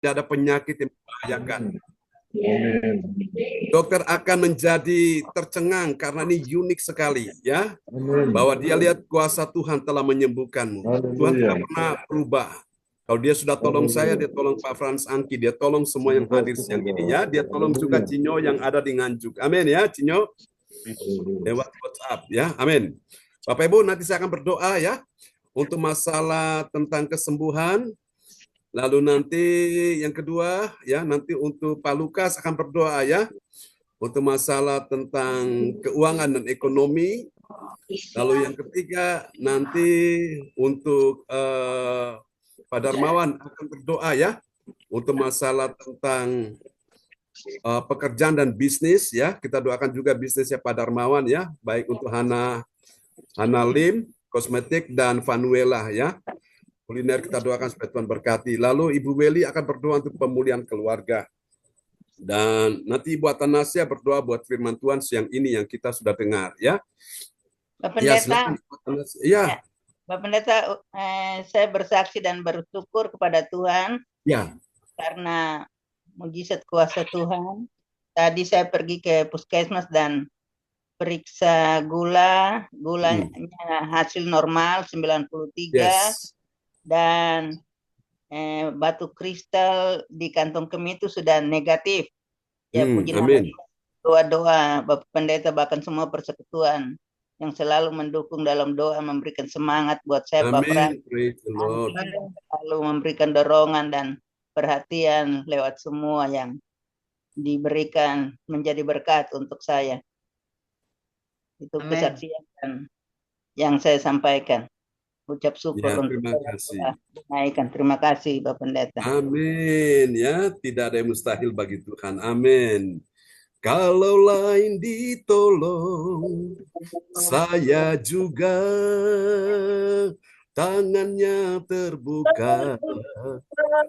tidak ada penyakit yang membahayakan. Amin. Dokter akan menjadi tercengang karena ini unik sekali, ya, Amin. bahwa dia lihat kuasa Tuhan telah menyembuhkanmu. Tuhan Haleluya. tidak pernah berubah. Kalau dia sudah tolong saya, Haleluya. dia tolong Pak Frans Angki, dia tolong semua yang hadir siang ini, ya. Dia tolong juga Haleluya. Cinyo yang ada di Nganjuk. Amin, ya, Cinyo. Lewat WhatsApp, ya. Amin. Bapak Ibu, nanti saya akan berdoa, ya, untuk masalah tentang kesembuhan. Lalu nanti yang kedua, ya, nanti untuk Pak Lukas akan berdoa, ya, untuk masalah tentang keuangan dan ekonomi. Lalu yang ketiga nanti untuk Pak Darmawan akan berdoa, ya, untuk masalah tentang pekerjaan dan bisnis, ya. Kita doakan juga bisnisnya Pak Darmawan, ya, baik untuk Hana Lim kosmetik dan Vanuela, ya. Kuliner kita doakan supaya Tuhan berkati. Lalu Ibu Weli akan berdoa untuk pemulihan keluarga. Dan nanti Ibu Atanasia berdoa buat firman Tuhan siang ini yang kita sudah dengar, ya. Pak Ya, Pendeta, silakan Ibu Atanasia. Ya, ya, Pak Pendeta, saya bersaksi dan bersyukur kepada Tuhan ya. karena mujizat kuasa Tuhan. Tadi saya pergi ke puskesmas dan periksa gulanya hasil normal 93, Yes. dan batu kristal di kantong kemih itu sudah negatif. Ya, puji nama Amin. Tuhan. Doa-doa Bapak Pendeta bahkan semua persekutuan yang selalu mendukung dalam doa, memberikan semangat buat saya, Pak Pras, Amin. Praise the Lord. selalu memberikan dorongan dan perhatian lewat semua yang diberikan menjadi berkat untuk saya. Itu kesaksian yang saya sampaikan. Ucap syukur Ya, untuk terima kasih. menaikkan. Terima kasih Bapak Pendeta. Amin. Ya, tidak ada yang mustahil bagi Tuhan. Amin. Kalau lain ditolong, saya juga tangannya terbuka,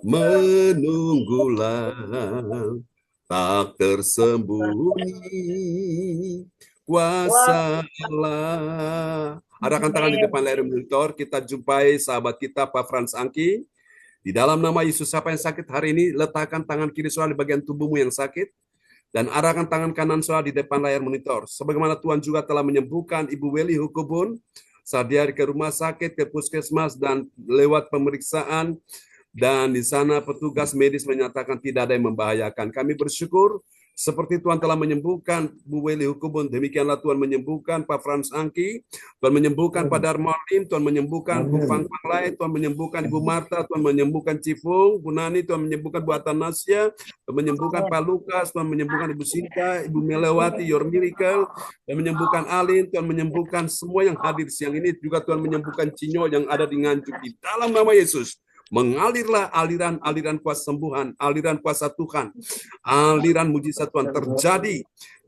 menunggulah tak tersembunyi kuasa Allah. Arahkan tangan di depan layar monitor, kita jumpai sahabat kita Pak Frans Angki. Di dalam nama Yesus, siapa yang sakit hari ini, letakkan tangan kiri saudara di bagian tubuhmu yang sakit, dan arahkan tangan kanan saudara di depan layar monitor. Sebagaimana Tuhan juga telah menyembuhkan Ibu Weli Hukubun saat dia ke rumah sakit, ke puskesmas, dan lewat pemeriksaan, dan di sana petugas medis menyatakan tidak ada yang membahayakan. Kami bersyukur seperti Tuhan telah menyembuhkan Bu Weli Hukubun, demikianlah Tuhan menyembuhkan Pak Frans Angki, Tuhan menyembuhkan Pak Darmawan, Tuhan menyembuhkan Bu Fang Lai, Tuhan menyembuhkan Ibu Marta, Tuhan menyembuhkan Cipung, Bu Nani, Tuhan menyembuhkan Bu Atanasya, Tuhan menyembuhkan Pak Lukas, Tuhan menyembuhkan Ibu Sinta, Ibu Melewati, Your Miracle, Tuhan menyembuhkan Alin, Tuhan menyembuhkan semua yang hadir siang ini, juga Tuhan menyembuhkan Cinyo yang ada di Nganjuk. Di dalam nama Yesus, mengalirlah aliran-aliran kuasa sembuhan, aliran kuasa Tuhan, aliran mujizat Tuhan terjadi.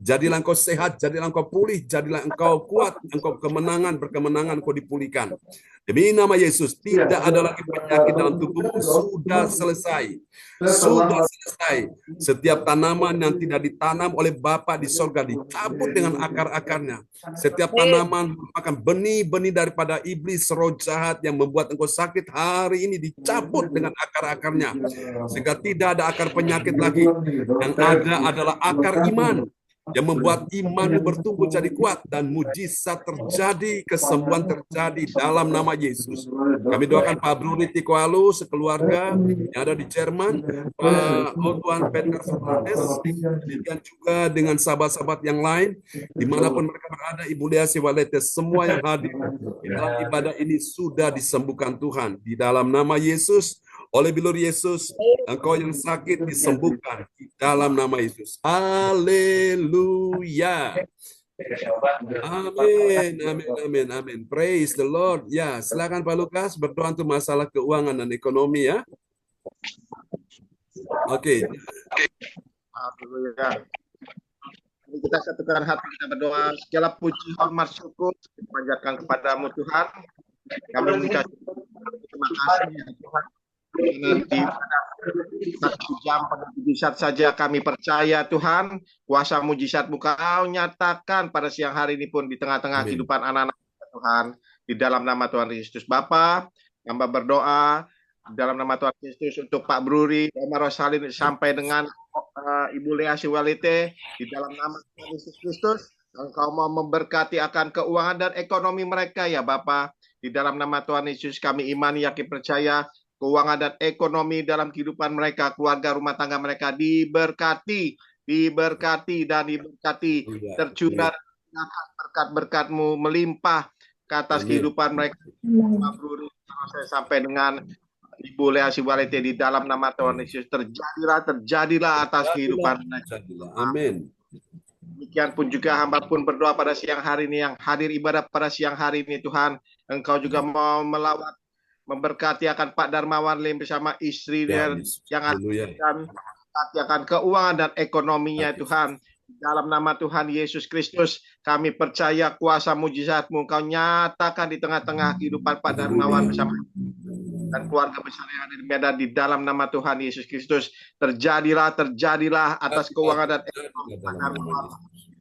Jadilah engkau sehat, jadilah engkau pulih, jadilah engkau kuat, engkau berkemenangan engkau dipulihkan. Demi nama Yesus, tidak ada lagi penyakit dalam tubuhmu, sudah selesai. Sudah selesai. Setiap tanaman yang tidak ditanam oleh Bapa di sorga dicabut dengan akar-akarnya. Setiap tanaman merupakan benih-benih daripada iblis, roh jahat yang membuat engkau sakit, hari ini dicabut dengan akar-akarnya. Sehingga tidak ada akar penyakit lagi. Yang ada adalah akar iman, yang membuat imanmu bertumbuh jadi kuat, dan mujizat terjadi, kesembuhan terjadi dalam nama Yesus. Kami doakan Pak Bruni Tikoalu sekeluarga yang ada di Jerman, Pak Otwan Peter Fernandes, demikian juga dengan sahabat-sahabat yang lain, dimanapun mereka berada, Ibu Lea Siwalete, semua yang hadir di dalam ibadah ini sudah disembuhkan Tuhan. Di dalam nama Yesus, oleh bilur Yesus, engkau yang sakit disembuhkan di dalam nama Yesus. Haleluya. Amin, amin, amin, amin. Praise the Lord. Ya, silakan Pak Lukas berdoa untuk masalah keuangan dan ekonomi, ya. Oke. Haleluya. Kita satukan hati, kita berdoa. Segala puji, hormat, syukur kita panjatkan kepadamu Tuhan. Kami mengucapkan terima kasih ya Tuhan. Di satu jam mujizat saja kami percaya Tuhan, kuasa mujizat-Mu Kau nyatakan pada siang hari ini pun di tengah-tengah kehidupan anak-anak Tuhan, di dalam nama Tuhan Yesus. Bapa, hamba berdoa dalam nama Tuhan Yesus, untuk Pak Bruri, Omar Rosalin, sampai dengan Ibu Lea Siwalite, di dalam nama Tuhan Yesus Kristus, Engkau mau memberkati akan keuangan dan ekonomi mereka ya Bapa. Di dalam nama Tuhan Yesus kami imani, yakin, percaya keuangan dan ekonomi dalam kehidupan mereka, keluarga, rumah tangga mereka diberkati dan diberkati, tercurah berkat-berkat-Mu melimpah ke atas kehidupan mereka. Pak Bruri sampai dengan Ibu Lea Siwalite, di dalam nama Tuhan Yesus terjadilah atas kehidupan mereka. Amin. Demikian pun juga hamba pun berdoa pada siang hari ini, yang hadir ibadah pada siang hari ini Tuhan, Engkau juga mau melawat, memberkati akan Pak Darmawan Lim bersama istri yang akan akan keuangan dan ekonominya Tuhan. Dalam nama Tuhan Yesus Kristus, kami percaya kuasa mujizat-Mu Engkau nyatakan di tengah-tengah kehidupan Pak Darmawan bersama dan keluarga besar yang ada di Medan. Di dalam nama Tuhan Yesus Kristus, terjadilah atas keuangan dan ekonomi Pak Darmawan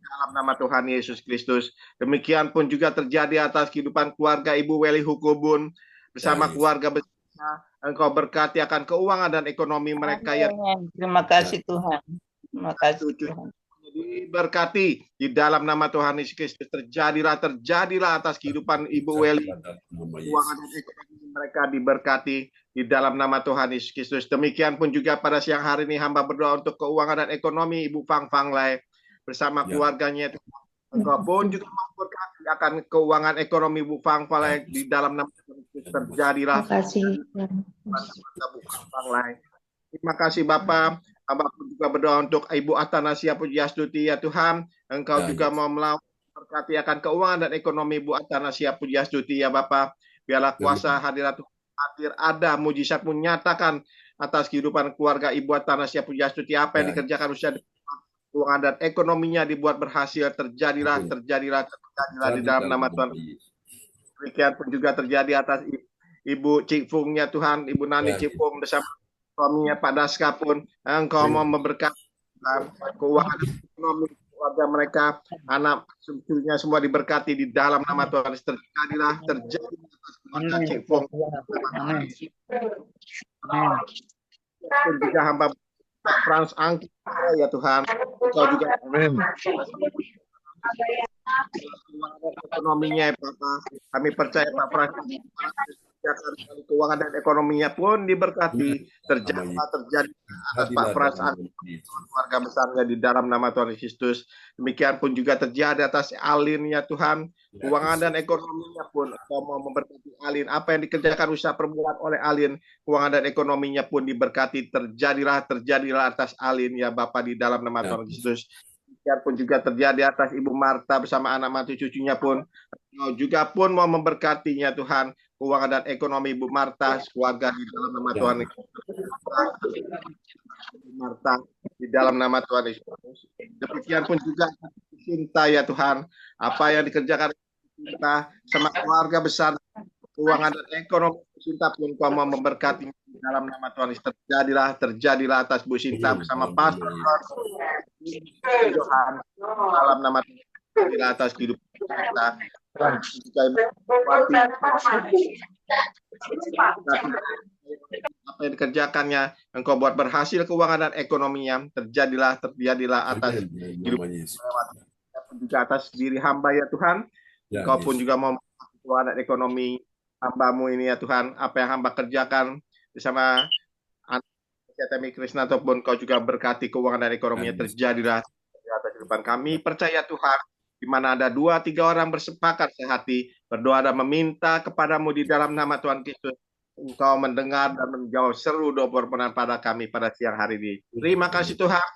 dalam nama Tuhan Yesus Kristus. Demikian pun juga terjadi atas kehidupan keluarga Ibu Weli Hukubun bersama keluarga besarnya. Engkau berkati akan keuangan dan ekonomi mereka ya. Terima kasih Tuhan. Terima kasih Tuhan. Diberkati di dalam nama Tuhan Yesus Kristus. Terjadilah atas kehidupan Ibu Weli, keuangan dan ekonomi mereka diberkati di dalam nama Tuhan Yesus Kristus. Demikian pun juga pada siang hari ini hamba berdoa untuk keuangan dan ekonomi Ibu Fang Fang Lai bersama keluarganya. Engkau pun juga memberkati akan keuangan ekonomi Ibu Fang Fang Lai di dalam nama Tuhan Yesus. Terjadilah. Terima kasih. Terima kasih Bapak. Hamba pun juga berdoa untuk Ibu Atanasia Pujiastuti ya Tuhan. Engkau juga mau melakukan berkati akan keuangan dan ekonomi Ibu Atanasia Pujiastuti ya Bapak. Biarlah kuasa hadirat Tuhan hadir, ada mujizat menyatakan atas kehidupan keluarga Ibu Atanasia Pujiastuti. Apa yang dikerjakan usia keuangan dan ekonominya dibuat berhasil. Terjadilah di dalam nama Tuhan. Demikian pun juga terjadi atas Ibu Cikfungnya Tuhan, Ibu Nani Cikfung bersama suaminya Pak Daska pun. Engkau mau memberkati keuangan dan ekonomi keluarga mereka, anak cucunya semua diberkati di dalam nama Tuhan. Terjadilah atas keluarga Cikfung. Pun juga hamba Pak Frans Angki ya Tuhan. Engkau juga ekonominya ya Bapak. Kami percaya Pak Frans keuangan dan ekonominya pun diberkati. Terjadi atas Pak Frans keluarga besarnya di dalam nama Tuhan Yesus. Demikian pun juga terjadi atas Alin ya Tuhan. Keuangan dan ekonominya pun Engkau mau memberkati Alin. Apa yang dikerjakan usaha perbuatan oleh Alin, keuangan dan ekonominya pun diberkati. Terjadilah atas Alin ya Bapak di dalam nama Tuhan Yesus. Demikian pun juga terjadi atas Ibu Marta bersama anak mantu cucunya pun. Engkau juga pun mau memberkatinya Tuhan. Keuangan dan ekonomi Ibu Marta, keluarga di dalam nama Tuhan Yesus. Marta di dalam nama Tuhan Yesus. Demikian pun juga cinta ya Tuhan. Apa yang dikerjakan kita sama keluarga besar, keuangan dan ekonomi Sinta pun Kau mau memberkati di dalam nama Tuhan Yesus. Terjadilah atas Bu Sinta bersama Pastor Johan dalam nama Tuhan. Terjadilah atas kehidupan kita. Apa yang dikerjakannya, Engkau buat berhasil keuangan dan ekonominya. Terjadilah atas hidup juga atas diri hamba ya Tuhan. Engkau pun juga mau keuangan dan ekonomi hamba-Mu ini ya Tuhan. Apa yang hamba kerjakan bersama Temi Krishna ataupun Kau juga berkati keuangan dan ekonominya. Terjadilah atas kehidupan kami. Percaya Tuhan, di mana ada 2-3 orang bersepakat sehati, berdoa dan meminta kepadamu di dalam nama Tuhan Kristus, Engkau mendengar dan menjawab seru doa permohonan pada kami pada siang hari ini. Terima kasih Tuhan.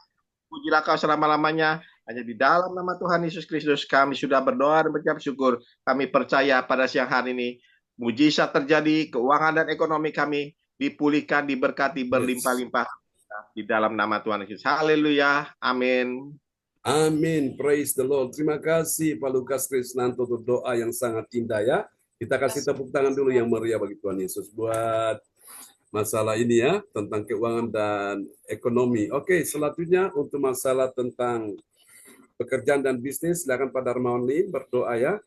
Pujilah Kau selama-lamanya. Hanya di dalam nama Tuhan Yesus Kristus kami sudah berdoa dan mengucap syukur. Kami percaya pada siang hari ini mujizat terjadi, keuangan dan ekonomi kami dipulihkan, diberkati, berlimpah-limpah di dalam nama Tuhan Yesus. Haleluya. Amin. Amin. Praise the Lord. Terima kasih Pak Lukas Krisnanto untuk doa yang sangat indah ya. Kita kasih tepuk tangan dulu yang meriah bagi Tuhan Yesus buat masalah ini ya, tentang keuangan dan ekonomi. Oke, selanjutnya untuk masalah tentang pekerjaan dan bisnis, silakan Pak Darmawan Lim berdoa ya.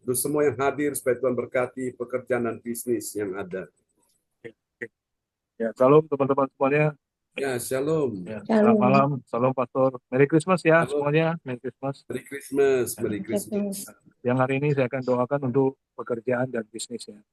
Untuk semua yang hadir supaya Tuhan berkati pekerjaan dan bisnis yang ada. Ya, salam teman-teman semuanya. Ya, shalom. Ya, selamat malam, salam Pastor. Merry Christmas ya Shalom. semuanya, Merry Christmas. Merry Christmas, Merry Christmas. Yang hari ini saya akan doakan untuk pekerjaan dan bisnisnya.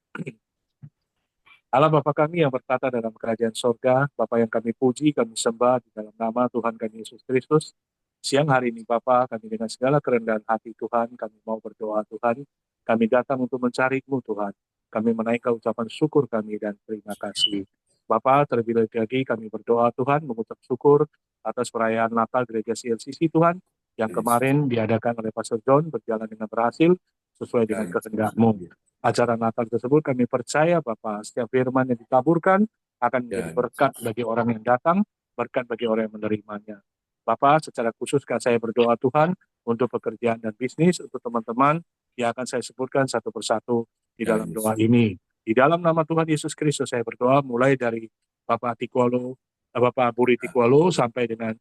Allah Bapa kami yang bertata dalam kerajaan sorga, Bapa yang kami puji, kami sembah di dalam nama Tuhan kami Yesus Kristus. Siang hari ini Bapa, kami dengan segala kerendahan hati Tuhan, kami mau berdoa Tuhan. Kami datang untuk mencari-Mu Tuhan. Kami menaikkan ucapan syukur kami dan terima kasih. Bapa, terlebih lagi kami berdoa Tuhan, mengucap syukur atas perayaan Natal Gereja CLCC Tuhan, yang kemarin diadakan oleh Pastor John berjalan dengan berhasil sesuai dengan kehendak-Mu. Acara Natal tersebut kami percaya Bapak, setiap firman yang ditaburkan akan menjadi berkat bagi orang yang datang, berkat bagi orang yang menerimanya. Bapak, secara khusus saya berdoa Tuhan untuk pekerjaan dan bisnis, untuk teman-teman yang akan saya sebutkan satu persatu di dalam doa ini. Di dalam nama Tuhan Yesus Kristus saya berdoa mulai dari Bapak Tikualo, Bapak Buri Tikualo sampai dengan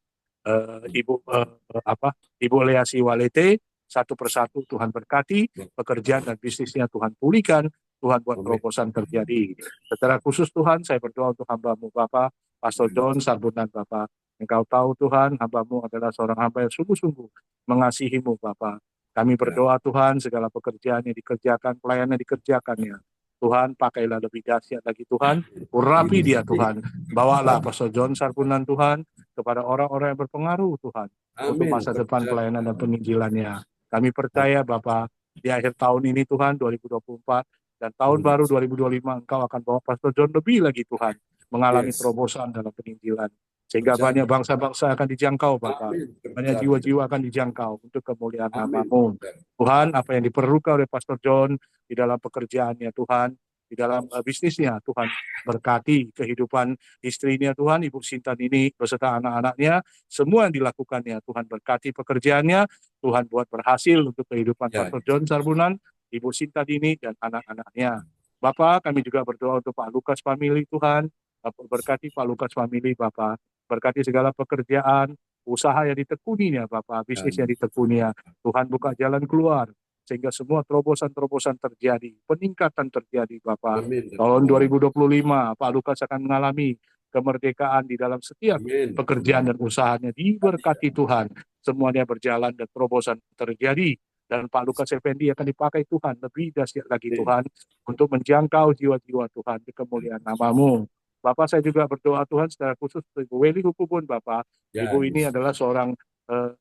Ibu Leasi Walete, satu persatu Tuhan berkati, pekerjaan dan bisnisnya Tuhan pulihkan, Tuhan buat terobosan terjadi. Secara khusus Tuhan, saya berdoa untuk hamba-Mu Bapak, Pastor John Sarbunan Bapak. Engkau tahu Tuhan, hamba-Mu adalah seorang hamba yang sungguh-sungguh mengasihi-Mu Bapak. Kami berdoa Tuhan, segala pekerjaan yang dikerjakan, pelayanan yang dikerjakannya. Tuhan, pakailah lebih dahsyat lagi Tuhan, urapi dia Tuhan. Bawalah Pastor John Sarbunan Tuhan, kepada orang-orang yang berpengaruh Tuhan, untuk masa depan pelayanan dan penginjilannya. Kami percaya Bapak, di akhir tahun ini Tuhan 2024 dan tahun baru 2025 Engkau akan bawa Pastor John lebih lagi Tuhan mengalami terobosan dalam penginjilan, sehingga banyak bangsa-bangsa akan dijangkau Bapak, banyak jiwa-jiwa akan dijangkau untuk kemuliaan nama-Mu. Tuhan, apa yang diperlukan oleh Pastor John di dalam pekerjaannya Tuhan, di dalam bisnisnya Tuhan, berkati kehidupan istrinya Tuhan, Ibu Sintan ini beserta anak-anaknya, semua yang dilakukannya Tuhan, berkati pekerjaannya, Tuhan buat berhasil untuk kehidupan Pastor John Sarbunan, Ibu Sintan ini dan anak-anaknya. Bapak, kami juga berdoa untuk Pak Lukas family Tuhan, berkati Pak Lukas family Bapak, berkati segala pekerjaan, usaha yang ditekuninya Bapak, bisnis yang ditekuninya, Tuhan buka jalan keluar, sehingga semua terobosan-terobosan terjadi, peningkatan terjadi Bapak. Tahun 2025 Pak Lukas akan mengalami kemerdekaan di dalam setiap pekerjaan dan usahanya, diberkati Tuhan, semuanya berjalan dan terobosan terjadi, dan Pak Lukas Effendi akan dipakai Tuhan lebih dahsyat lagi Tuhan, untuk menjangkau jiwa-jiwa Tuhan di kemuliaan nama-Mu. Bapak, saya juga berdoa Tuhan secara khusus untuk Ibu Weli Hukubun Bapak. Ibu ini adalah seorang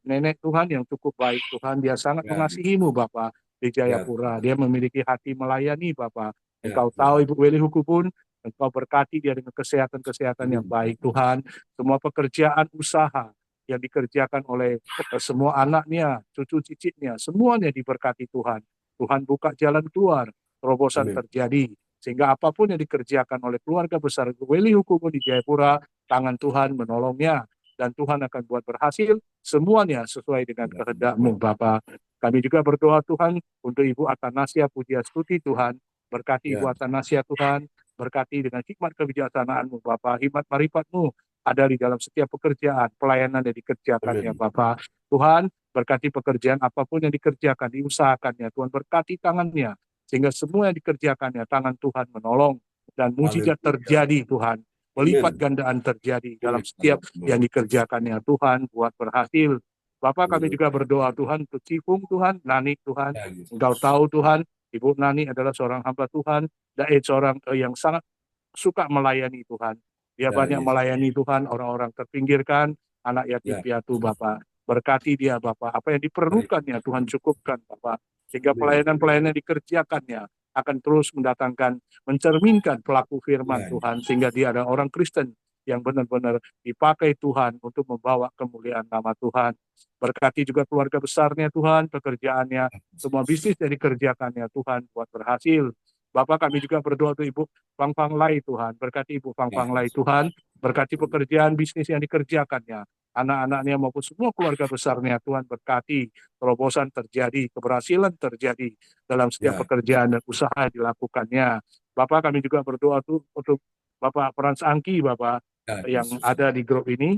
nenek Tuhan yang cukup baik Tuhan, dia sangat mengasihi-Mu Bapak di Jayapura, dia memiliki hati melayani Bapak. Engkau tahu Ibu Weli Hukubun, Engkau berkati dia dengan kesehatan-kesehatan yang baik Tuhan, semua pekerjaan usaha yang dikerjakan oleh semua anaknya, cucu cicitnya, semuanya diberkati Tuhan. Tuhan buka jalan keluar, terobosan terjadi, sehingga apapun yang dikerjakan oleh keluarga besar Weli Hukubun di Jayapura, tangan Tuhan menolongnya, dan Tuhan akan buat berhasil semuanya sesuai dengan kehendak-Mu Bapa. Kami juga berdoa Tuhan untuk Ibu Atanasia Pujiastuti Tuhan, berkati Ibu Atanasia Tuhan, berkati dengan hikmat kebijaksanaan-Mu Bapa, hikmat marifat-Mu ada di dalam setiap pekerjaan, pelayanan yang dikerjakannya Bapa. Tuhan, berkati pekerjaan apapun yang dikerjakan, diusahakannya, Tuhan berkati tangannya, sehingga semua yang dikerjakannya, tangan Tuhan menolong, dan mujizat terjadi Tuhan, melipat gandaan terjadi dalam setiap yang dikerjakannya Tuhan, buat berhasil. Bapak, kami juga berdoa Tuhan untuk Cipung Tuhan, Nani Tuhan, Engkau tahu Tuhan, Ibu Nani adalah seorang hamba Tuhan, dan seorang yang sangat suka melayani Tuhan. Dia banyak melayani Tuhan, orang-orang terpinggirkan, anak yatim piatu Bapak. Berkati dia Bapak, apa yang diperlukannya Tuhan cukupkan Bapak, sehingga pelayanan-pelayanan dikerjakannya akan terus mendatangkan, mencerminkan pelaku firman Tuhan, sehingga dia adalah orang Kristen yang benar-benar dipakai Tuhan untuk membawa kemuliaan nama Tuhan. Berkati juga keluarga besarnya Tuhan, pekerjaannya, semua bisnis yang dikerjakannya Tuhan buat berhasil. Bapak, kami juga berdoa untuk Ibu Fang Fang Lai Tuhan, berkati Ibu Fang Fang Lai Tuhan, berkati pekerjaan bisnis yang dikerjakannya, anak-anaknya maupun semua keluarga besarnya Tuhan berkati, terobosan terjadi, keberhasilan terjadi dalam setiap pekerjaan dan usaha yang dilakukannya. Bapak, kami juga berdoa untuk Bapak Frans Angki Bapak yang ada di grup ini.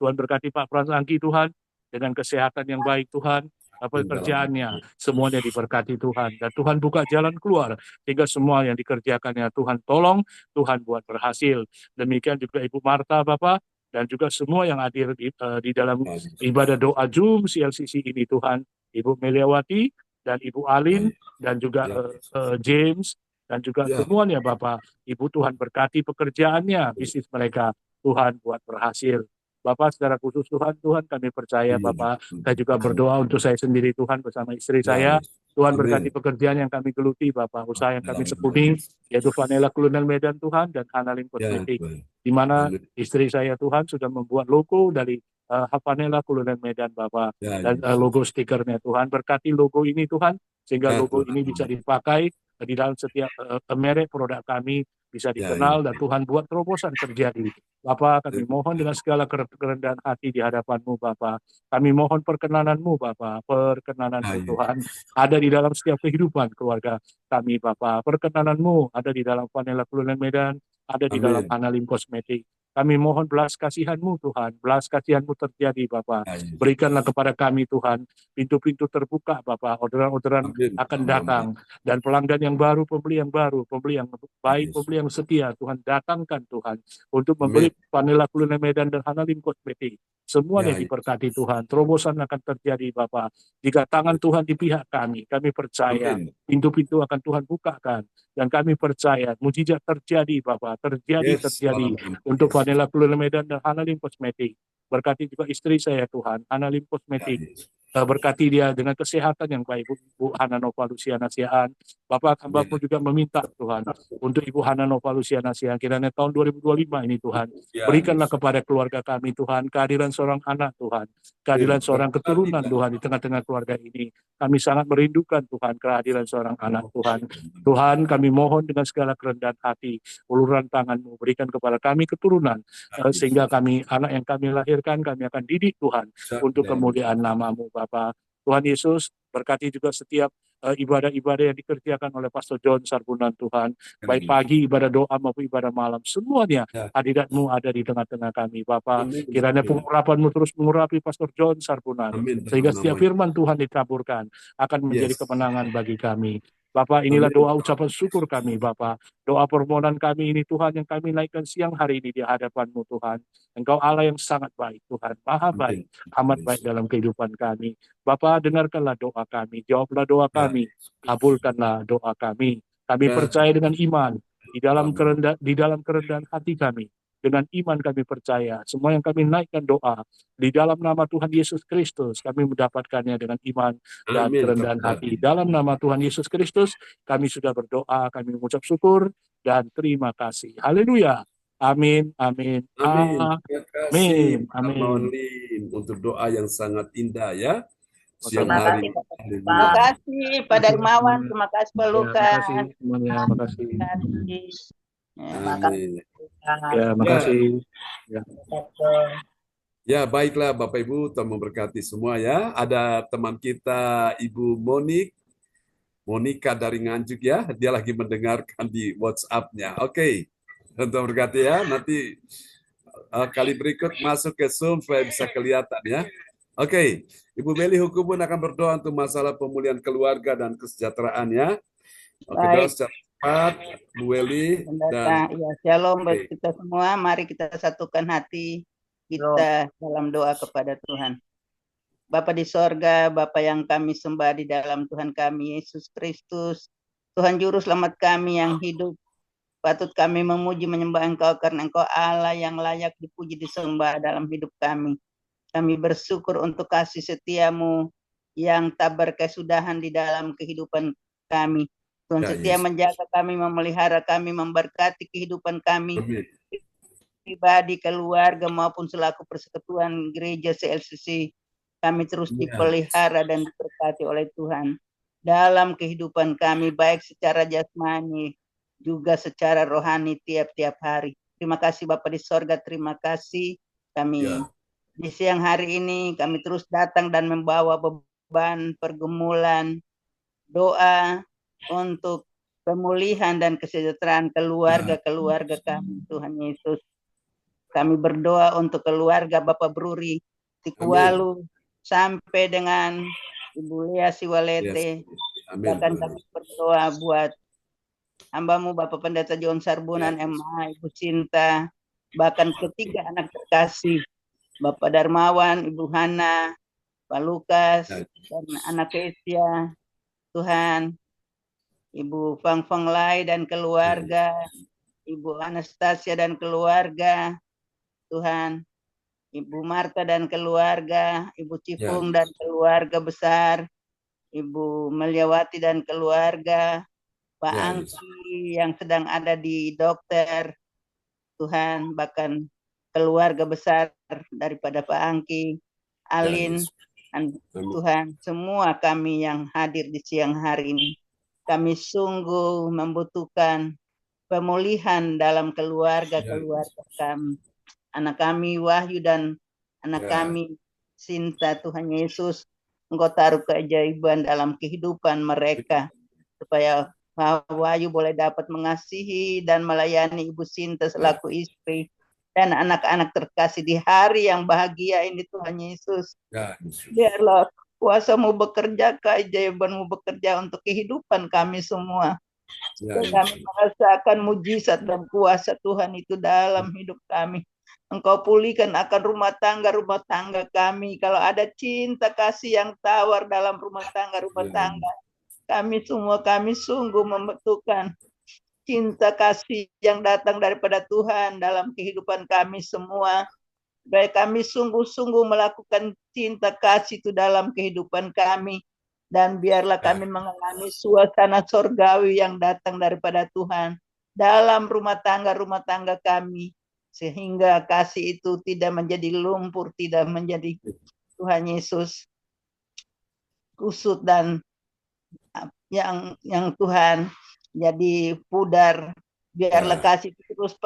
Tuhan berkati Pak Frans Angki Tuhan, dengan kesehatan yang baik Tuhan, pekerjaannya, semuanya diberkati Tuhan. Dan Tuhan buka jalan keluar, sehingga semua yang dikerjakannya Tuhan tolong, Tuhan buat berhasil. Demikian juga Ibu Marta, Bapak, dan juga semua yang hadir di dalam ibadah doa Zoom CLCC ini Tuhan, Ibu Meliawati dan Ibu Alin dan juga James dan juga semuanya Bapak, Ibu, Tuhan berkati pekerjaannya, bisnis mereka, Tuhan buat berhasil. Bapak, secara khusus Tuhan kami percaya Bapak, saya juga berdoa untuk saya sendiri Tuhan bersama istri saya. Tuhan berkati pekerjaan yang kami geluti Bapak, usaha yang kami sekuni, yaitu Vanilla Kuliner Medan Tuhan dan Analim Kosmetik, di mana istri saya Tuhan sudah membuat logo dari Vanilla Kuliner Medan Bapak, dan logo stikernya Tuhan. Berkati logo ini Tuhan, sehingga logo ini bisa dipakai di dalam setiap merek produk kami bisa dikenal, dan Tuhan buat terobosan terjadi. Bapak, kami mohon dengan segala kerendahan hati di hadapan-Mu Bapak. Kami mohon perkenananmu Bapak, perkenananmu Tuhan ada di dalam setiap kehidupan keluarga kami Bapak. Perkenananmu ada di dalam Vanilla Kuliner Medan, ada di dalam Analim Kosmetik. Kami mohon belas kasihan-Mu Tuhan, belas kasihan-Mu terjadi Bapak. Berikanlah kepada kami Tuhan, pintu-pintu terbuka Bapak, orderan-orderan akan datang, dan pelanggan yang baru, pembeli yang baru, pembeli yang baik, pembeli yang setia, Tuhan datangkan Tuhan, untuk membeli Vanilla Kuliner Medan dan Analim Kosmetik. Semuanya diberkati Tuhan, terobosan akan terjadi Bapak. Jika tangan Tuhan di pihak kami percaya, pintu-pintu akan Tuhan bukakan, dan kami percaya mujizat terjadi Bapak, terjadi untuk Vanilla Kuliner Medan dan Analim Kosmetik. Berkati juga istri saya Tuhan, Analim Kosmetik. Berkati dia dengan kesehatan yang baik, Bu Hana Nova Luciana Siaan. Bapak, hamba-Mu juga meminta Tuhan untuk Ibu Hana Nova Luciana Siaan, kiranya tahun 2025 ini Tuhan, berikanlah kepada keluarga kami Tuhan kehadiran seorang anak Tuhan, kehadiran seorang keturunan Tuhan di tengah-tengah keluarga ini. Kami sangat merindukan Tuhan kehadiran seorang anak Tuhan. Tuhan, kami mohon dengan segala kerendahan hati, uluran tangan-Mu, berikan kepada kami keturunan, sehingga kami, anak yang kami lahirkan, kami akan didik Tuhan untuk kemuliaan nama-Mu Bapak. Tuhan Yesus, berkati juga setiap ibadah-ibadah yang dikerjakan oleh Pastor John Sarbunan Tuhan, baik pagi ibadah doa maupun ibadah malam, semuanya hadirat-Mu ada di tengah-tengah kami Bapak. Kiranya pengurapan-Mu terus mengurapi Pastor John Sarbunan, sehingga setiap firman Tuhan ditaburkan akan menjadi kemenangan bagi kami. Bapak, inilah doa ucapan syukur kami Bapak, doa permohonan kami ini Tuhan, yang kami naikkan siang hari ini di hadapan-Mu Tuhan. Engkau Allah yang sangat baik Tuhan, maha baik, amat baik dalam kehidupan kami. Bapak, dengarkanlah doa kami, jawablah doa kami, kabulkanlah doa kami. Kami percaya dengan iman, di dalam kerendahan hati kami, dengan iman kami percaya, semua yang kami naikkan doa, di dalam nama Tuhan Yesus Kristus, kami mendapatkannya dengan iman dan kerendahan hati. Dalam nama Tuhan Yesus Kristus, kami sudah berdoa, kami mengucap syukur, dan terima kasih. Haleluya. Amin, amin, amin, amin. Untuk doa yang sangat indah ya. Siang Terima hari. kasih. Terima kasih Pak Darmawan, terima kasih Pak Lukas. Terima kasih semuanya, terima kasih. Terima kasih. Ya, baiklah Bapak Ibu, Tuhan memberkati semua ya. Ada teman kita Ibu Monika dari Nganjuk ya. Dia lagi mendengarkan di WhatsApp-nya. Oke. Tuhan memberkati ya. Nanti kali berikut masuk ke Zoom supaya bisa kelihatan ya. Oke. Ibu Meli Hukubun akan berdoa untuk masalah pemulihan keluarga dan kesejahteraan ya. Oke, doa secara cepat, Bu Meli. Dan ya, shalom buat kita semua. Mari kita satukan hati kita dalam doa kepada Tuhan. Bapa di sorga, Bapa yang kami sembah di dalam Tuhan kami Yesus Kristus, Tuhan Juru Selamat kami yang hidup, patut kami memuji menyembah Engkau karena Engkau Allah yang layak dipuji disembah dalam hidup kami. Kami bersyukur untuk kasih setia-Mu yang tak berkesudahan di dalam kehidupan kami. Tuhan setia menjaga kami, memelihara kami, memberkati kehidupan kami, pribadi, keluarga, maupun selaku persekutuan gereja CLCC. Kami terus dipelihara dan diberkati oleh Tuhan dalam kehidupan kami, baik secara jasmani, juga secara rohani tiap-tiap hari. Terima kasih Bapa di sorga, terima kasih. Kami di siang hari ini, kami terus datang dan membawa beban, pergumulan, doa untuk pemulihan dan kesejahteraan keluarga-keluarga kami, Tuhan Yesus. Kami berdoa untuk keluarga Bapak Bruri Tikualu sampai dengan Ibu Lea Siwalete. Amin. Bahkan kami berdoa buat hambamu Bapak Pendeta John Sarbunan MA, Ibu Cinta, bahkan ketiga anak terkasih, Bapak Darmawan, Ibu Hana, Pak Lukas, dan anak Kesia, Tuhan, Ibu Fang Fang Lai dan keluarga, Ibu Anastasia dan keluarga, Tuhan, Ibu Marta dan keluarga, Ibu Cipung dan keluarga besar, Ibu Meliawati dan keluarga, Pak Angki yang sedang ada di dokter, Tuhan, bahkan keluarga besar daripada Pak Angki, Alin, dan Tuhan, semua kami yang hadir di siang hari ini, kami sungguh membutuhkan pemulihan dalam keluarga-keluarga kami. Anak kami Wahyu dan anak kami Sinta, Tuhan Yesus, Engkau taruh keajaiban dalam kehidupan mereka, supaya Wahyu boleh dapat mengasihi dan melayani Ibu Sinta selaku istri dan anak-anak terkasih di hari yang bahagia ini, Tuhan Yesus. Biarlah kuasa-Mu bekerja, keajaiban-Mu bekerja untuk kehidupan kami semua. Kami merasakan mujizat dan kuasa Tuhan itu dalam hidup kami. Engkau pulihkan akan rumah tangga kami. Kalau ada cinta kasih yang tawar dalam rumah tangga, kami sungguh membutuhkan cinta kasih yang datang daripada Tuhan dalam kehidupan kami semua. Baik, kami sungguh-sungguh melakukan cinta kasih itu dalam kehidupan kami. Dan biarlah kami mengalami suasana surgawi yang datang daripada Tuhan dalam rumah tangga kami. Sehingga kasih itu tidak menjadi lumpur, tidak menjadi, Tuhan Yesus, kusut dan yang Tuhan jadi pudar. Biarlah kasih itu terus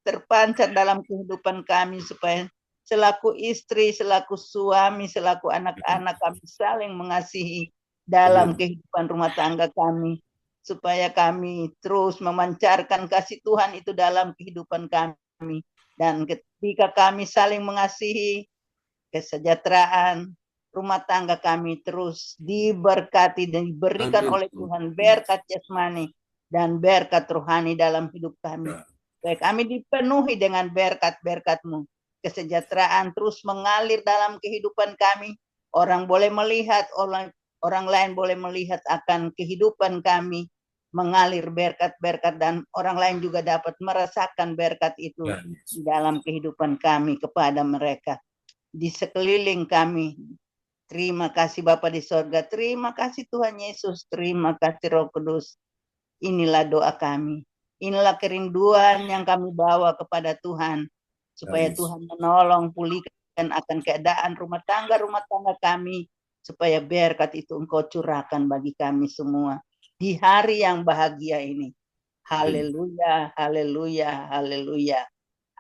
terpancar dalam kehidupan kami, supaya selaku istri, selaku suami, selaku anak-anak kami saling mengasihi dalam kehidupan rumah tangga kami, supaya kami terus memancarkan kasih Tuhan itu dalam kehidupan kami. Dan ketika kami saling mengasihi, kesejahteraan rumah tangga kami terus diberkati dan diberikan oleh Tuhan berkat jasmani dan berkat rohani dalam hidup kami. Baik, kami dipenuhi dengan berkat-berkat-Mu. Kesejahteraan terus mengalir dalam kehidupan kami. Orang boleh melihat, orang lain boleh melihat akan kehidupan kami mengalir berkat-berkat, dan orang lain juga dapat merasakan berkat itu di dalam kehidupan kami kepada mereka di sekeliling kami. Terima kasih Bapa di sorga, terima kasih Tuhan Yesus, terima kasih Roh Kudus. Inilah doa kami, inilah kerinduan yang kami bawa kepada Tuhan, supaya Tuhan menolong pulihkan akan keadaan rumah tangga kami, supaya berkat itu Engkau curahkan bagi kami semua di hari yang bahagia ini. Haleluya, haleluya, haleluya.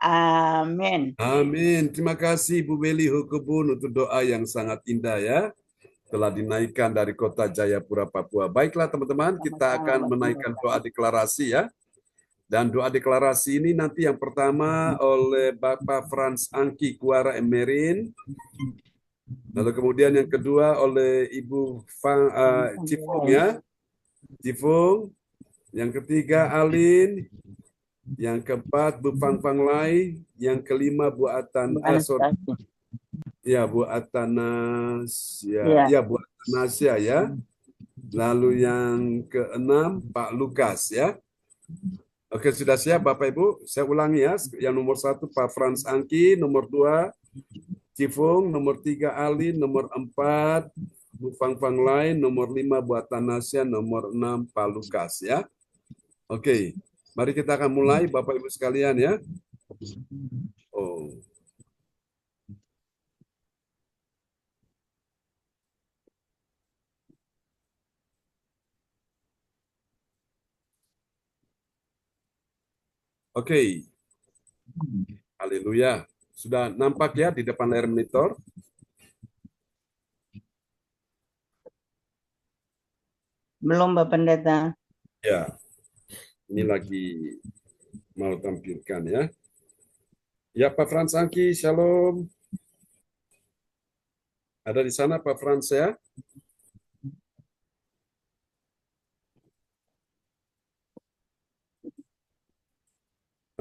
Amin. Amin. Terima kasih Bu Beli Hukubun untuk doa yang sangat indah ya. Telah dinaikkan dari kota Jayapura, Papua. Baiklah teman-teman, kita akan menaikkan doa deklarasi ya. Dan doa deklarasi ini nanti yang pertama oleh Bapak Frans Angki Kuara Emerin. Lalu kemudian yang kedua oleh Ibu Cipung ya. Cipung. Yang ketiga Alin. Yang keempat Bu Fang Fang Lai. Yang kelima Bu Atanasia. Bu Atanasia ya. Lalu yang keenam Pak Lukas ya. Oke, sudah siap Bapak Ibu? Saya ulangi ya. Yang nomor 1 Pak Frans Angki, nomor 2 Cifung, nomor 3 Alin, nomor 4 Bu Fang Fang Lai, nomor 5 Bu Atanasia, nomor 6 Pak Lukas ya. Oke, mari kita akan mulai Bapak Ibu sekalian ya. Oke. Haleluya. Sudah nampak ya di depan layar monitor? Belum Bapak Pendeta. Ya. Ini lagi mau tampilkan ya. Ya Pak Frans Angki, shalom. Ada di sana Pak Frans ya?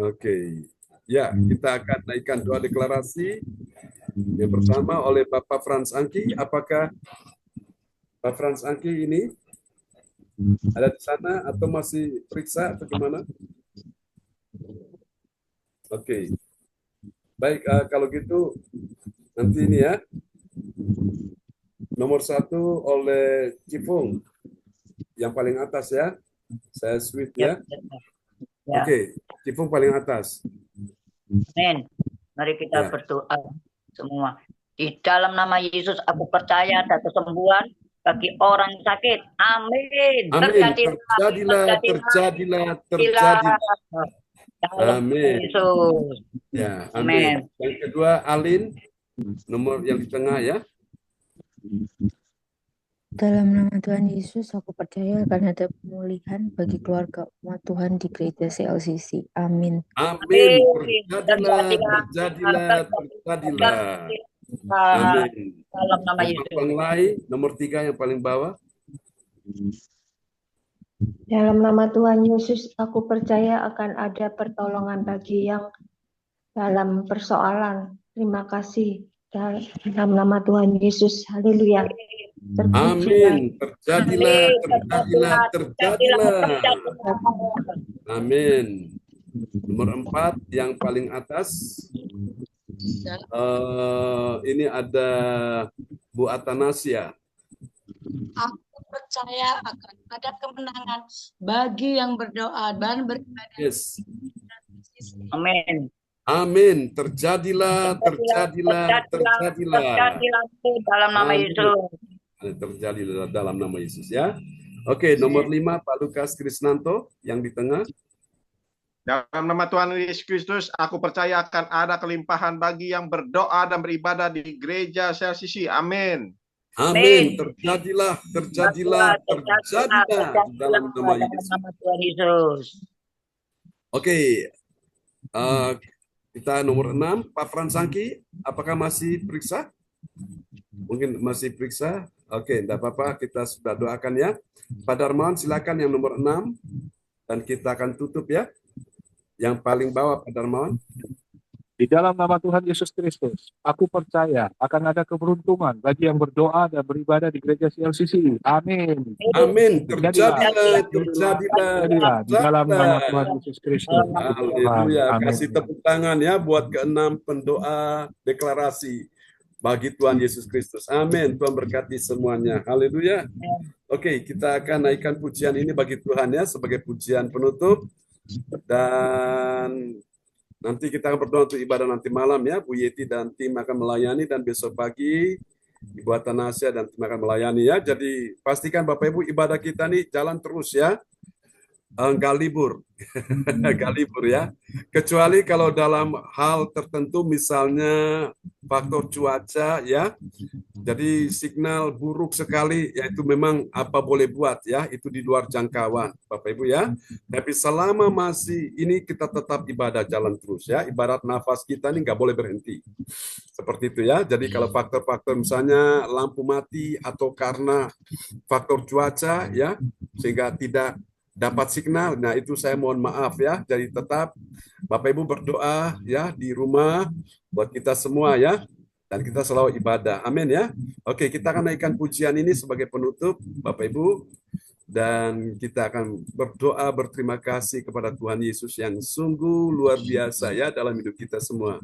Oke. Ya, kita akan naikkan doa deklarasi yang pertama oleh Bapak Frans Angki. Apakah Pak Frans Angki ini ada di sana atau masih periksa atau gimana? Oke. Baik, kalau gitu nanti ini ya. Nomor 1 oleh Cipung. Yang paling atas ya. Saya switch ya. Oke, Cipung paling atas. Amin. Mari kita berdoa semua. Di dalam nama Yesus aku percaya ada kesembuhan bagi orang sakit. Amin. Amin. Terjadilah. Amin. Yesus. Ya, amin. Yang kedua Alin, nomor yang di tengah ya. Dalam nama Tuhan Yesus, aku percaya akan ada pemulihan bagi keluarga umat Tuhan di gereja CLCC. Amin. Amin. Terjadilah. Amin. Dalam nama Yesus. Nomor 3 yang paling bawah. Dalam nama Tuhan Yesus, aku percaya akan ada pertolongan bagi yang dalam persoalan. Terima kasih. Dalam nama Tuhan Yesus. Haleluya. Amin. Terjadilah. Amin. Nomor 4 yang paling atas. Ini ada Bu Atanasia. Aku percaya akan ada kemenangan bagi yang berdoa dan beribadah. Yes. Amin. Amin. Terjadilah. Dalam nama Yesus. Terjadilah dalam nama Yesus ya. Oke, nomor 5 Pak Lukas Krisnanto yang di tengah. Dalam nama Tuhan Yesus Kristus, aku percaya akan ada kelimpahan bagi yang berdoa dan beribadah di gereja CLCC. Amin. Amin. Terjadilah dalam nama Yesus. Oke. Kita nomor 6 Pak Frans Angki, apakah masih periksa? Mungkin masih periksa. Oke, tidak apa-apa, kita sudah doakan ya. Pak Darmawan silakan yang nomor 6 dan kita akan tutup ya. Yang paling bawah Pak Darmawan. Di dalam nama Tuhan Yesus Kristus, aku percaya akan ada keberuntungan bagi yang berdoa dan beribadah di gereja CLCC. Amin. Amin. Terjadilah. Di dalam nama Tuhan Yesus Kristus. Haleluya. Kasih tepuk tangan ya buat ke-6 pendoa deklarasi bagi Tuhan Yesus Kristus. Amin. Tuhan berkati semuanya. Haleluya. Oke, kita akan naikkan pujian ini bagi Tuhan ya sebagai pujian penutup. Dan nanti kita akan berdoa untuk ibadah nanti malam ya. Bu Yeti dan tim akan melayani dan besok pagi Ibu Atanasia dan tim akan melayani ya. Jadi pastikan Bapak Ibu ibadah kita nih jalan terus ya. Enggak libur. Enggak libur ya. Kecuali kalau dalam hal tertentu misalnya faktor cuaca ya. Jadi signal buruk sekali yaitu memang apa boleh buat ya, itu di luar jangkauan Bapak Ibu ya. Tapi selama masih ini kita tetap ibadah jalan terus ya. Ibarat nafas kita ini nggak boleh berhenti. Seperti itu ya. Jadi kalau faktor-faktor misalnya lampu mati atau karena faktor cuaca ya sehingga tidak dapat signal, nah itu saya mohon maaf ya. Jadi tetap Bapak Ibu berdoa ya di rumah buat kita semua ya. Dan kita selalu ibadah. Amin ya. Oke, kita akan naikkan pujian ini sebagai penutup Bapak Ibu. Dan kita akan berdoa berterima kasih kepada Tuhan Yesus yang sungguh luar biasa ya dalam hidup kita semua.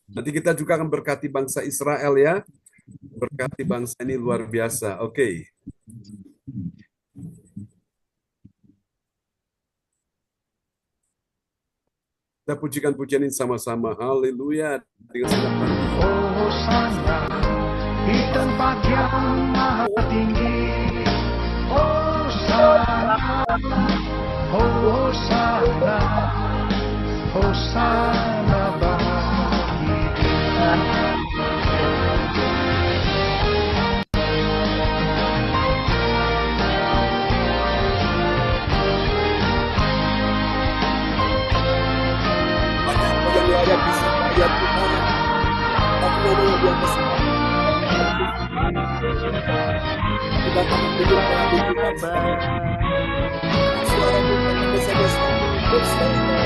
Nanti kita juga akan berkati bangsa Israel ya. Berkati bangsa ini luar biasa. Oke. Kita pujikan pujian ini sama-sama. Haleluya. Dengan senang hati. Hosana di tempat yang maha tinggi. Hosana, Hosana, Hosana bagi Dia. Ayat bisa ayat Tuhan. Aku mau di atas. Kita akan mendengar Tuhan. Suara Tuhan bersama-sama bersama.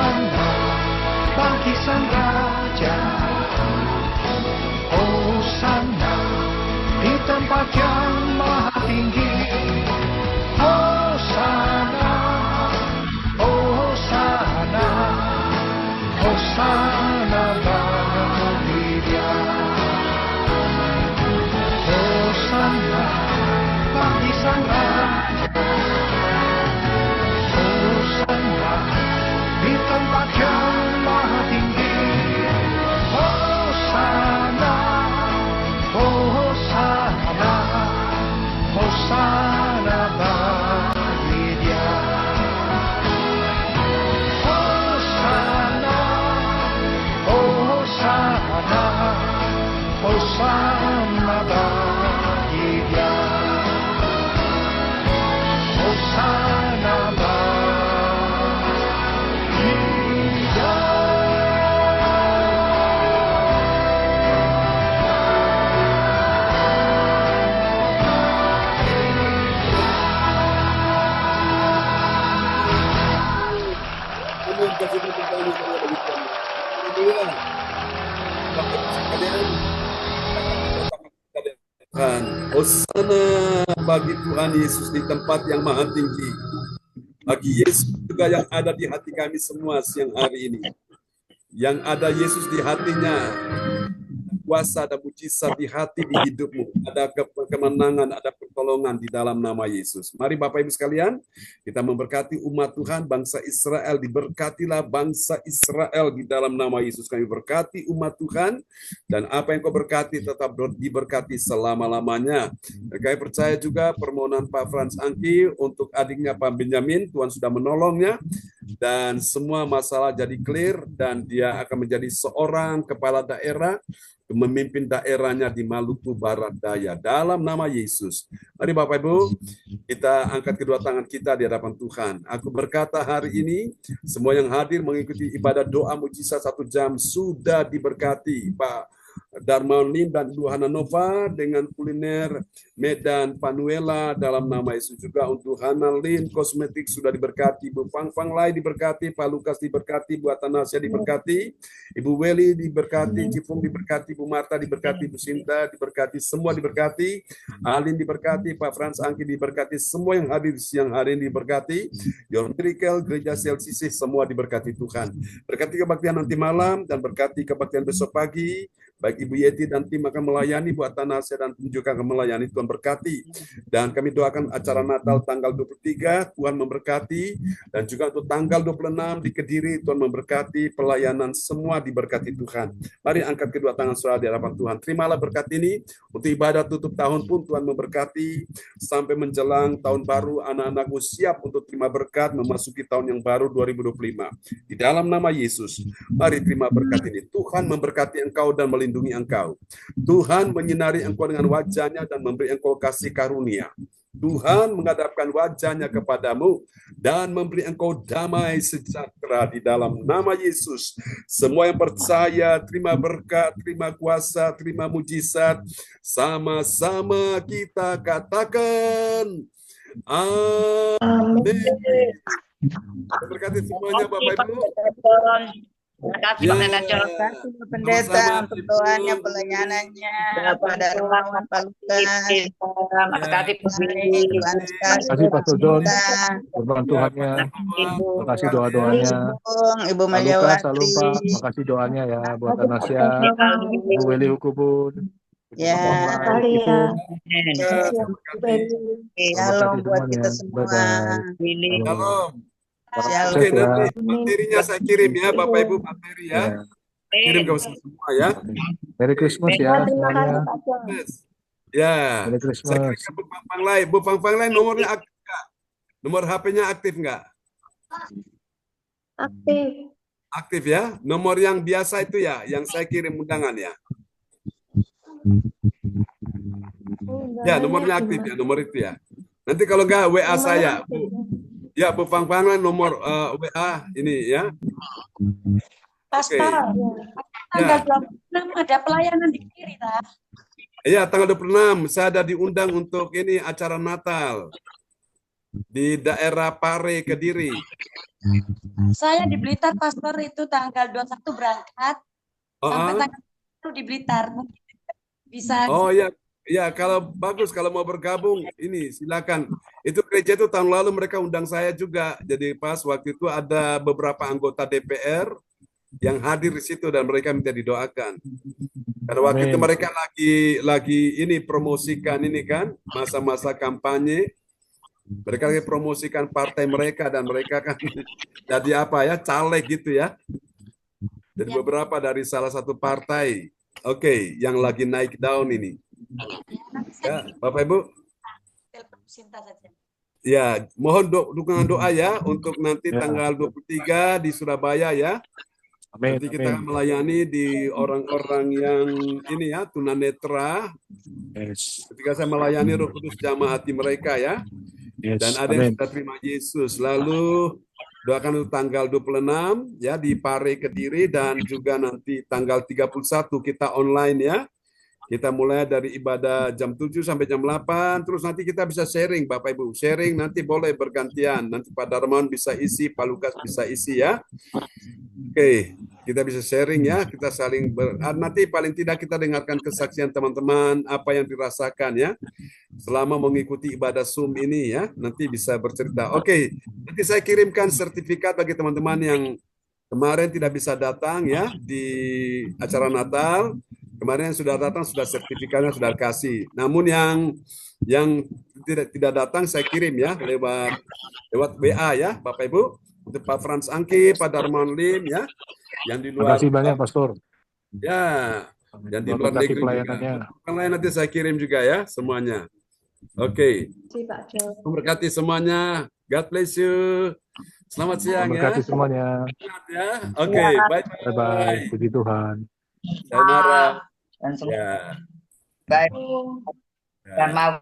Hosana bagi Sang Raja. Hosana di tempat yang maha tinggi. Hosana, Hosana, Hosana bagi Dia. Hosana bagi Sang Raja. Hosana di tempat yang maha tinggi. Hosana, Hosana, Hosana bagi Dia. Hosana, Hosana, Hosana bagi Dia. Hosana bagi Dia. Amin. Kasih tepuk tangan yang meriah bagi Tuhan. Haleluya. Bapak sekalian, Tuhan, Hosana bagi Tuhan Yesus di tempat yang maha tinggi. Bagi Yesus juga yang ada di hati kami semua siang hari ini. Yang ada Yesus di hatinya, kuasa ada mujizat di hati, di hidupmu. Ada kemenangan, ada pertolongan di dalam nama Yesus. Mari Bapak Ibu sekalian, kita memberkati umat Tuhan, bangsa Israel. Diberkatilah bangsa Israel di dalam nama Yesus. Kami berkati umat Tuhan, dan apa yang kau berkati tetap diberkati selama-lamanya. Kami percaya juga permohonan Pak Frans Angki untuk adiknya Pak Benjamin, Tuhan sudah menolongnya, dan semua masalah jadi clear, dan dia akan menjadi seorang kepala daerah, memimpin daerahnya di Maluku Barat Daya dalam nama Yesus. Mari Bapak Ibu, kita angkat kedua tangan kita di hadapan Tuhan. Aku berkata hari ini, semua yang hadir mengikuti ibadah doa mujizat 1 jam sudah diberkati. Pak Darmawan Lim dan Ibu Hana Nova dengan kuliner Medan Panuela dalam nama Yesus. Juga untuk Hana Lim kosmetik sudah diberkati, Ibu Fang Fang Lai diberkati, Pak Lukas diberkati, Bu Atanasya diberkati, Ibu Weli diberkati, Cipung diberkati, Bu Marta diberkati, Bu Sinta diberkati, semua diberkati, Alin diberkati, Pak Frans Angki diberkati, semua yang hadir siang hari ini diberkati, Your Miracle, Gereja CLCC semua diberkati Tuhan. Berkati kebaktian nanti malam dan berkati kebaktian besok pagi. Baik Ibu Yeti dan tim akan melayani, Bu Atanasya dan tim juga akan melayani, Tuhan berkati. Dan kami doakan acara Natal tanggal 23, Tuhan memberkati. Dan juga untuk tanggal 26 di Kediri, Tuhan memberkati, pelayanan semua diberkati Tuhan. Mari angkat kedua tangan saudara di hadapan Tuhan. Terimalah berkat ini, untuk ibadah tutup tahun pun Tuhan memberkati. Sampai menjelang tahun baru, anak-anakmu siap untuk terima berkat, memasuki tahun yang baru 2025. Di dalam nama Yesus, mari terima berkat ini. Tuhan memberkati engkau dan melindungi engkau. Tuhan menyinari engkau dengan wajahnya dan memberi engkau kasih karunia. Tuhan menghadapkan wajahnya kepadamu dan memberi engkau damai sejahtera di dalam nama Yesus. Semua yang percaya, terima berkat, terima kuasa, terima mujizat. Sama-sama kita katakan amin. Berkati semuanya Bapak Ibu. Terima kasih Pak Pendeta. Terima kasih Pak Pendeta untuk doanya, pelayanannya, Pak Darmawan, Pak Lukas. Terima kasih Terima kasih Pastor John, firman Tuhannya. Terima kasih doa-doanya. Ibu Pak Lukas, Meliawati. Pak, terima kasih doanya ya buat Anasya, Bu Weli Hukubun. Ya, shalom buat kita semua. Shalom. Shalom. Oke, nanti materinya saya kirim ya, Bapak Ibu, materi ya. Kirim ke semua ya. Merry Christmas ya semuanya. Ya. Merry Saya Christmas. kirim ke Bu Fang Fang Lai. Bu Fang Fang Lai nomornya aktif nggak? Nomor HP-nya aktif nggak? Aktif. Aktif ya. Nomor yang biasa itu ya, yang saya kirim undangan ya. Ya, nomornya aktif ya, nomor itu ya. Nanti kalau nggak WA saya, Bu. Ya, Bu Fang Fang Lai nomor WA ini ya. Pastor, tanggal 26 ada pelayanan di Kediri, tak? Iya, tanggal 26 saya ada diundang untuk ini acara Natal di daerah Pare, Kediri. Saya di Blitar, Pastor, itu tanggal 21 berangkat sampai Oh, tanggal 1 di Blitar. Mungkin bisa oh ya, ya kalau bagus kalau mau bergabung ini silakan. Itu gereja itu tahun lalu mereka undang saya juga. Jadi pas waktu itu ada beberapa anggota DPR yang hadir di situ dan mereka minta didoakan. Karena waktu itu Amin. mereka lagi ini promosikan ini kan masa-masa kampanye. Mereka lagi promosikan partai mereka dan mereka kan jadi apa ya caleg gitu ya. Jadi beberapa dari salah satu partai. Oke, yang lagi naik daun ini. Ya, Bapak Ibu. telepon Sinta saja. Ya, mohon dukungan doa ya untuk nanti tanggal 23 di Surabaya ya. Amin. Nanti kita akan melayani di orang-orang yang ini ya, tunanetra. Yes. Ketika saya melayani Roh Kudus jamah hati mereka ya. Yes. Dan ada yang Amin. sudah terima Yesus. Lalu doakan untuk tanggal 26 ya di Pare Kediri dan juga nanti tanggal 31 kita online ya. Kita mulai dari ibadah jam 7 sampai jam 8, terus nanti kita bisa sharing Bapak Ibu. Sharing nanti boleh bergantian. Nanti Pak Darman bisa isi, Pak Lukas bisa isi ya. Oke, kita bisa sharing ya, kita saling nanti paling tidak kita dengarkan kesaksian teman-teman apa yang dirasakan ya. Selama mengikuti ibadah Zoom ini ya, nanti bisa bercerita. Oke, nanti saya kirimkan sertifikat bagi teman-teman yang kemarin tidak bisa datang ya di acara Natal. Kemarin yang sudah datang sudah sertifikatnya sudah kasih. Namun yang tidak datang saya kirim ya lewat WA ya Bapak Ibu. Untuk Pak Frans Angki, Pak Darman Lim ya. Yang di luar. Terima kasih banyak Pastor. Ya, yang di luar negeri pelayanannya. juga. Yang lain nanti saya kirim juga ya semuanya. Oke. Memberkati semuanya. God bless you. Selamat siang ya. Memberkati semuanya. Ya. Oke, bye bye. Bye. Puji Tuhan. Sayonara. Dan semua Ya. baik. Dan mau